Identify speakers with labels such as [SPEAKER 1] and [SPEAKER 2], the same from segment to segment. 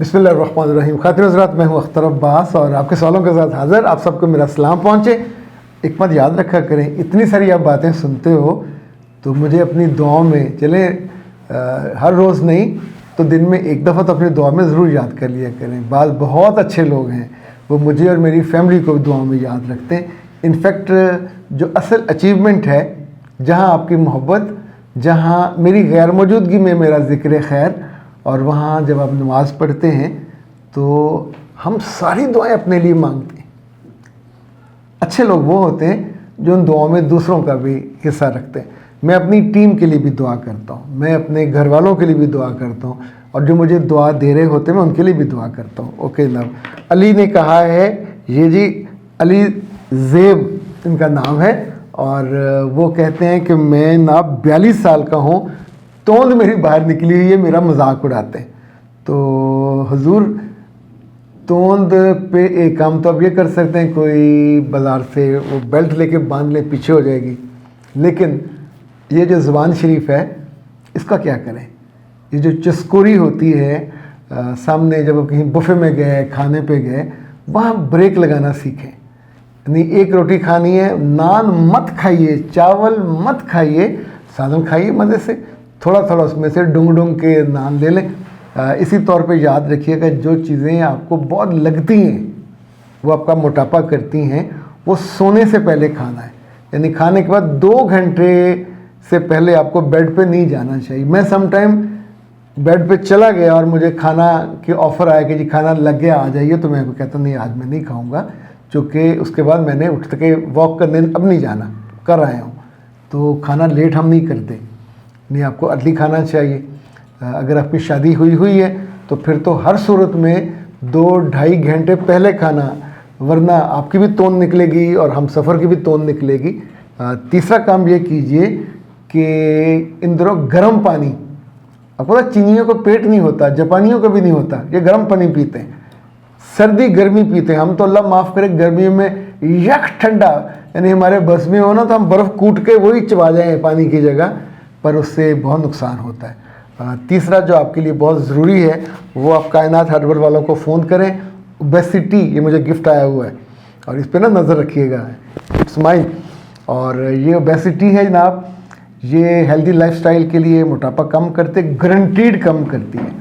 [SPEAKER 1] बिस्मिल्लाहिर्रहमानिर्रहीम। खातिन हज़रात, मैं हूँ अख्तर अब्बास और आपके सवालों के साथ हाज़िर। आप सबको मेरा सलाम पहुँचे। एक बात याद रखा करें, इतनी सारी आप बातें सुनते हो तो मुझे अपनी दुआओं में चले हर रोज़ नहीं तो दिन में एक दफ़ा तो अपनी दुआ में ज़रूर याद कर लिया करें। बहुत अच्छे लोग हैं, वो मुझे और मेरी फैमिली को दुआओं में याद रखते हैं। इनफैक्ट जो असल अचीवमेंट है, जहाँ आपकी मोहब्बत, जहाँ मेरी गैर मौजूदगी में मेरा ज़िक्र खैर, और वहाँ जब आप नमाज़ पढ़ते हैं तो हम सारी दुआएं अपने लिए मांगते हैं। अच्छे लोग वो होते हैं जो उन दुआओं में दूसरों का भी हिस्सा रखते हैं। मैं अपनी टीम के लिए भी दुआ करता हूँ, मैं अपने घर वालों के लिए भी दुआ करता हूँ, और जो मुझे दुआ दे रहे होते हैं मैं उनके लिए भी दुआ करता हूँ। Okay love. अली ने कहा है, ये जी अली ज़ेब इनका नाम है, और वो कहते हैं कि मैं ना 42 साल का हूँ, तोंद मेरी बाहर निकली हुई है, मेरा मजाक उड़ाते हैं। तो हुजूर, तोंद पे एक काम तो अब ये कर सकते हैं, कोई बाज़ार से वो बेल्ट लेके बांध ले, पीछे हो जाएगी। लेकिन ये जो ज़ुबान शरीफ है, इसका क्या करें? ये जो चस्कोरी होती है, सामने जब आप कहीं बुफे में गए, खाने पे गए, वहाँ ब्रेक लगाना सीखें। यानी एक रोटी खानी है, नान मत खाइए, चावल मत खाइए, सालन खाइए मज़े से, थोड़ा थोड़ा उसमें से डुंग के नान ले लें। इसी तौर पे याद रखिएगा, जो चीज़ें आपको बहुत लगती हैं, वो आपका मोटापा करती हैं, वो सोने से पहले खाना है। यानी खाने के बाद 2 घंटे से पहले आपको बेड पे नहीं जाना चाहिए। मैं समटाइम बेड पे चला गया और मुझे खाना की ऑफ़र आया कि जी खाना लग गया, आ जाइए, तो मैं कहता नहीं, आज मैं नहीं खाऊँगा, चूँकि उसके बाद मैंने उठ के वॉक करने अब नहीं जाना, कर आया हूँ। तो खाना लेट हम नहीं करते, नहीं, आपको अर्ली खाना चाहिए। अगर आपकी शादी हुई है तो फिर तो हर सूरत में 2-2.5 घंटे पहले खाना, वरना आपकी भी तोंद निकलेगी और हम सफ़र की भी तोंद निकलेगी। तीसरा काम ये कीजिए कि इन दिनों गर्म पानी, आपको पता चीनियों को पेट नहीं होता, जापानियों को भी नहीं होता, ये गर्म पानी पीते हैं, सर्दी गर्मी पीते हैं। हम तो अल्लाह माफ़ करे गर्मियों में यख ठंडा, यानी हमारे बस में हो ना तो हम बर्फ़ कूट के वही चबा जाएँ पानी की जगह, पर उससे बहुत नुकसान होता है। तीसरा जो आपके लिए बहुत ज़रूरी है, वो आप कायनात हर्बल वालों को फ़ोन करें। ओबेसिटी, ये मुझे गिफ्ट आया हुआ है और इस पर ना नज़र रखिएगा, इट्स माइन। और ये ओबेसिटी है जनाब, ये हेल्दी लाइफस्टाइल के लिए मोटापा कम करते, गारंटीड कम करती है।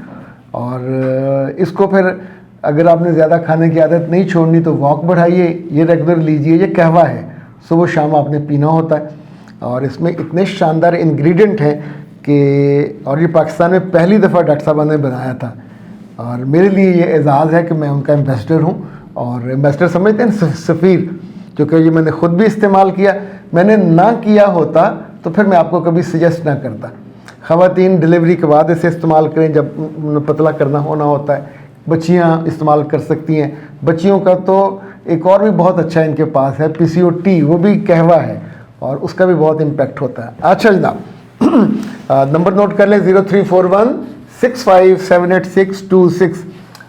[SPEAKER 1] और इसको फिर अगर आपने ज़्यादा खाने की आदत नहीं छोड़नी तो वॉक बढ़ाइए, ये रेगुलर लीजिए। ये कहवा है, सुबह शाम आपने पीना होता है, और इसमें इतने शानदार इंग्रेडिएंट हैं कि, और ये पाकिस्तान में पहली दफ़ा डॉक्टर साहब ने बनाया था, और मेरे लिए ये एजाज़ है कि मैं उनका एम्बेसडर हूँ। और एम्बेसडर समझते हैं सफ़ीर, क्योंकि ये मैंने ख़ुद भी इस्तेमाल किया। मैंने ना किया होता तो फिर मैं आपको कभी सजेस्ट ना करता। ख़वातीन डिलीवरी के बाद इसे इस्तेमाल करें, जब पतला करना होना होता है। बच्चियाँ इस्तेमाल कर सकती हैं, बच्चियों का तो एक और भी बहुत अच्छा इनके पास है, PCOT, वो भी कहवा है और उसका भी बहुत इम्पेक्ट होता है। अच्छा जनाब, नंबर नोट कर लें, 034165782626।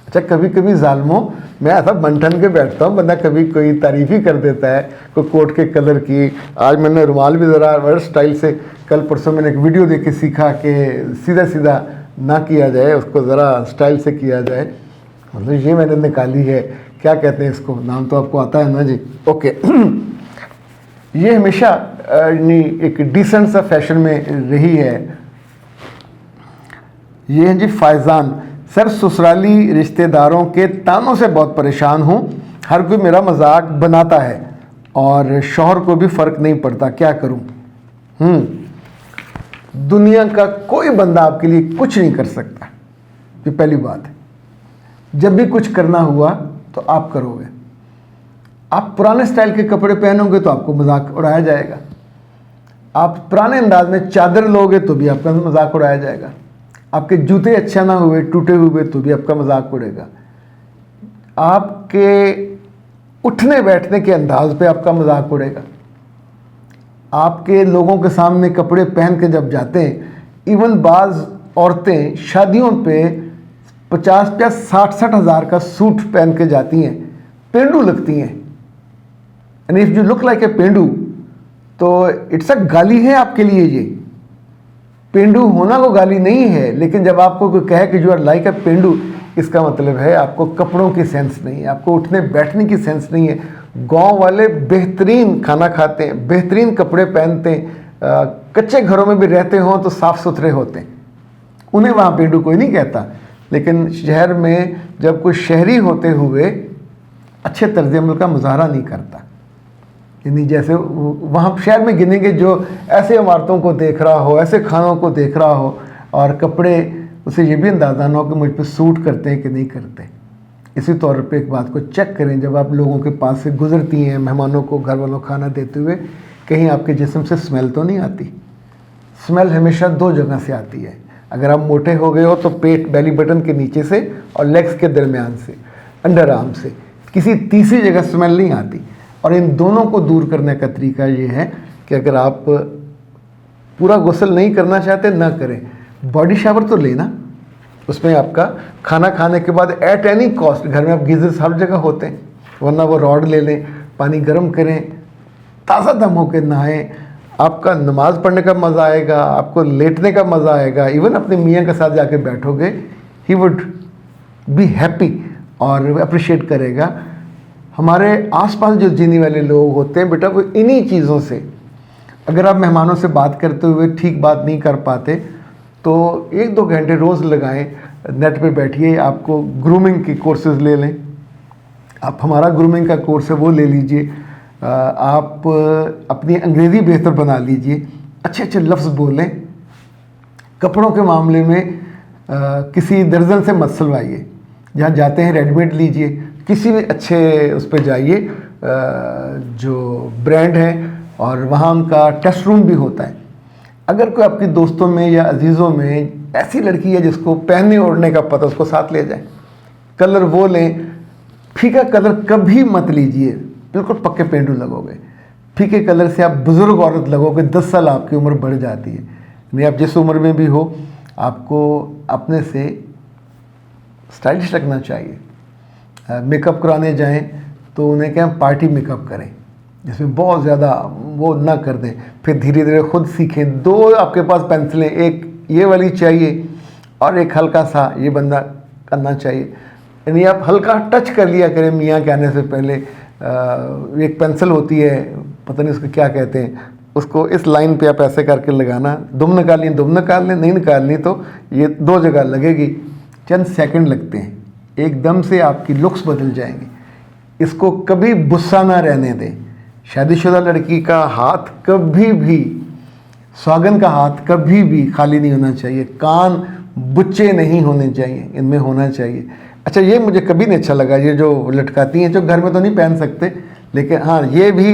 [SPEAKER 1] अच्छा, कभी कभी ज़ालमों मैं ऐसा बंठन के बैठता हूँ, बंदा कभी कोई तारीफ़ ही कर देता है, कोई कोट के कलर की। आज मैंने रुमाल भी ज़रा वर्ड स्टाइल से, कल परसों मैंने एक वीडियो देख के सीखा कि सीधा सीधा ना किया जाए, उसको ज़रा स्टाइल से किया जाए। मतलब ये मैंने निकाली है, क्या कहते हैं इसको, नाम तो आपको आता है ना जी। ओके। ये हमेशा एक डिसेंट सा फैशन में रही है। ये हैं जी फायजान, सर ससुराली रिश्तेदारों के तानों से बहुत परेशान हूँ, हर कोई मेरा मजाक बनाता है और शौहर को भी फ़र्क नहीं पड़ता, क्या करूँ? दुनिया का कोई बंदा आपके लिए कुछ नहीं कर सकता, ये पहली बात है। जब भी कुछ करना हुआ तो आप करोगे। आप पुराने स्टाइल के कपड़े पहनोगे तो आपको मजाक उड़ाया जाएगा, आप पुराने अंदाज में चादर लोगे तो भी आपका मजाक उड़ाया जाएगा, आपके जूते अच्छा ना हुए, टूटे हुए, तो भी आपका मजाक उड़ेगा, आपके उठने बैठने के अंदाज पे आपका मजाक उड़ेगा, आपके लोगों के सामने कपड़े पहन के जब जाते हैं, इवन बाज़ औरतें शादियों पे 50-60 हज़ार का सूट पहन के जाती हैं, पेंडू लगती हैं। And if you look like a पेंडू तो इट्स अ गाली है आपके लिए। ये पेंडू होना को गाली नहीं है, लेकिन जब आपको कोई कहे कि यू आर लाइक ए पेंडू, इसका मतलब है आपको कपड़ों की सेंस नहीं है, आपको उठने बैठने की सेंस नहीं है। गांव वाले बेहतरीन खाना खाते हैं, बेहतरीन कपड़े पहनते हैं, कच्चे घरों में भी रहते हों तो साफ़ सुथरे होते हैं, उन्हें वहाँ पेंडू कोई नहीं कहता। लेकिन शहर में जब कोई शहरी होते हुए अच्छे तर्ज अमल का मुजाहरा नहीं करता, यानी जैसे वहाँ शहर में गिनेंगे जो ऐसे इमारतों को देख रहा हो, ऐसे खानों को देख रहा हो और कपड़े उसे ये भी अंदाज़ा ना हो कि मुझ पर सूट करते हैं कि नहीं करते। इसी तौर पे एक बात को चेक करें, जब आप लोगों के पास से गुजरती हैं, मेहमानों को, घर वालों को खाना देते हुए, कहीं आपके जिस्म से स्मेल तो नहीं आती। स्मेल हमेशा दो जगह से आती है। अगर आप मोटे हो गए हो तो पेट, बेली बटन के नीचे से और लेग्स के दरमियान से, अंडर आर्म से, किसी तीसरी जगह स्मेल नहीं आती। और इन दोनों को दूर करने का तरीका ये है कि अगर आप पूरा गुस्ल नहीं करना चाहते, ना करें, बॉडी शावर तो लेना। उसमें आपका खाना खाने के बाद एट एनी कॉस्ट, घर में आप गीजर्स हर जगह होते हैं, वरना वो रॉड ले लें, पानी गर्म करें, ताज़ा दम होकर नहाएं। आपका नमाज़ पढ़ने का मज़ा आएगा, आपको लेटने का मज़ा आएगा। इवन अपने मियाँ के साथ जाके बैठोगे, ही वुड बी हैप्पी और अप्रिशिएट करेगा। हमारे आसपास जो जीने वाले लोग होते हैं बेटा, वो इन्हीं चीज़ों से, अगर आप मेहमानों से बात करते हुए ठीक बात नहीं कर पाते तो 1-2 घंटे रोज़ लगाएं, नेट पे बैठिए, आपको ग्रूमिंग की कोर्सेज़ ले लें। आप हमारा ग्रूमिंग का कोर्स है वो ले लीजिए। आप अपनी अंग्रेज़ी बेहतर बना लीजिए, अच्छे अच्छे लफ्ज़ बोलें। कपड़ों के मामले में किसी दर्जन से मत सिलवाइए, जहाँ जाते हैं रेडीमेड लीजिए, किसी भी अच्छे उस पर जाइए जो ब्रांड है, और वहाँ उनका टेस्ट रूम भी होता है। अगर कोई आपके दोस्तों में या अजीज़ों में ऐसी लड़की है जिसको पहनने ओढ़ने का पता, उसको साथ ले जाएं। कलर वो लें, फीका कलर कभी मत लीजिए, बिल्कुल पक्के पेंडू लगोगे। फीके कलर से आप बुज़ुर्ग औरत लगोगे, 10 साल आपकी उम्र बढ़ जाती है। नहीं, आप जिस उम्र में भी हो, आपको अपने से स्टाइलिश लगना चाहिए। मेकअप कराने जाएं तो उन्हें क्या पार्टी मेकअप करें, जिसमें बहुत ज़्यादा वो ना कर दें, फिर धीरे धीरे खुद सीखें। 2 आपके पास पेंसिलें, एक ये वाली चाहिए और एक हल्का सा ये बंदा करना चाहिए। यानी आप हल्का टच कर लिया करें मियाँ के आने से पहले। एक पेंसिल होती है, पता नहीं उसको क्या कहते हैं, उसको इस लाइन पे आप ऐसे करके लगाना, दुम निकालनी, दुम निकाल लें, नहीं निकालनी तो ये 2 जगह लगेगी। चंद सेकंड लगते हैं, एकदम से आपकी लुक्स बदल जाएंगे। इसको कभी गुस्सा ना रहने दें। शादीशुदा लड़की का हाथ कभी भी, सुहागन का हाथ कभी भी खाली नहीं होना चाहिए। कान बुच्चे नहीं होने चाहिए, इनमें होना चाहिए। अच्छा, ये मुझे कभी नहीं अच्छा लगा, ये जो लटकाती हैं, जो घर में तो नहीं पहन सकते, लेकिन हाँ ये भी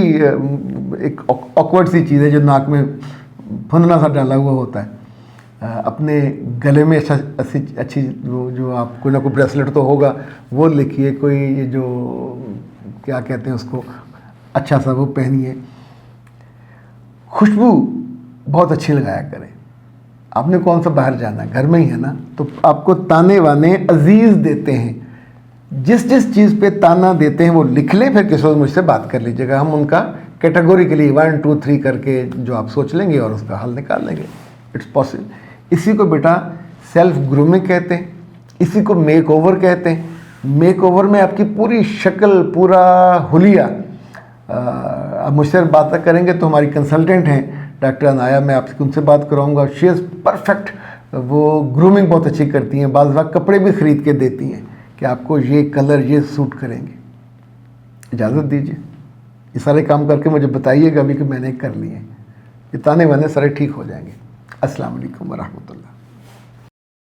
[SPEAKER 1] एक ऑकवर्ड सी चीज़ है, जो नाक में फुंदना सा डाला हुआ होता है। अपने गले में अच्छी जो आप कोई ना कोई ब्रेसलेट तो होगा, वो लिखिए, कोई ये जो क्या कहते हैं उसको, अच्छा सा वो पहनिए। खुशबू बहुत अच्छी लगाया करें। आपने कौन सा बाहर जाना है, घर में ही है ना, तो आपको ताने वाने अजीज़ देते हैं। जिस जिस चीज़ पे ताना देते हैं वो लिख लें, फिर किसी मुझसे बात कर लीजिएगा। हम उनका कैटेगोरिकली 1, 2, 3 करके जो आप सोच लेंगे और उसका हल निकाल लेंगे। It's possible. इसी को बेटा सेल्फ ग्रूमिंग कहते हैं, इसी को मेक ओवर कहते हैं। मेक ओवर में आपकी पूरी शक्ल, पूरा हुलिया, आप मुझसे बात करेंगे तो हमारी कंसल्टेंट हैं डॉक्टर अनाया, मैं आपसे उनसे बात कराऊंगा। शी इज़ परफेक्ट, वो ग्रूमिंग बहुत अच्छी करती हैं। बाज़ वक्त कपड़े भी ख़रीद के देती हैं कि आपको ये कलर ये सूट करेंगे। इजाज़त दीजिए, ये सारे काम करके मुझे बताइएगा अभी कि मैंने कर लिए हैं। ये ताने वाने सारे ठीक हो जाएंगे। अस्सलाम वालेकुम व रहमतुल्लाह।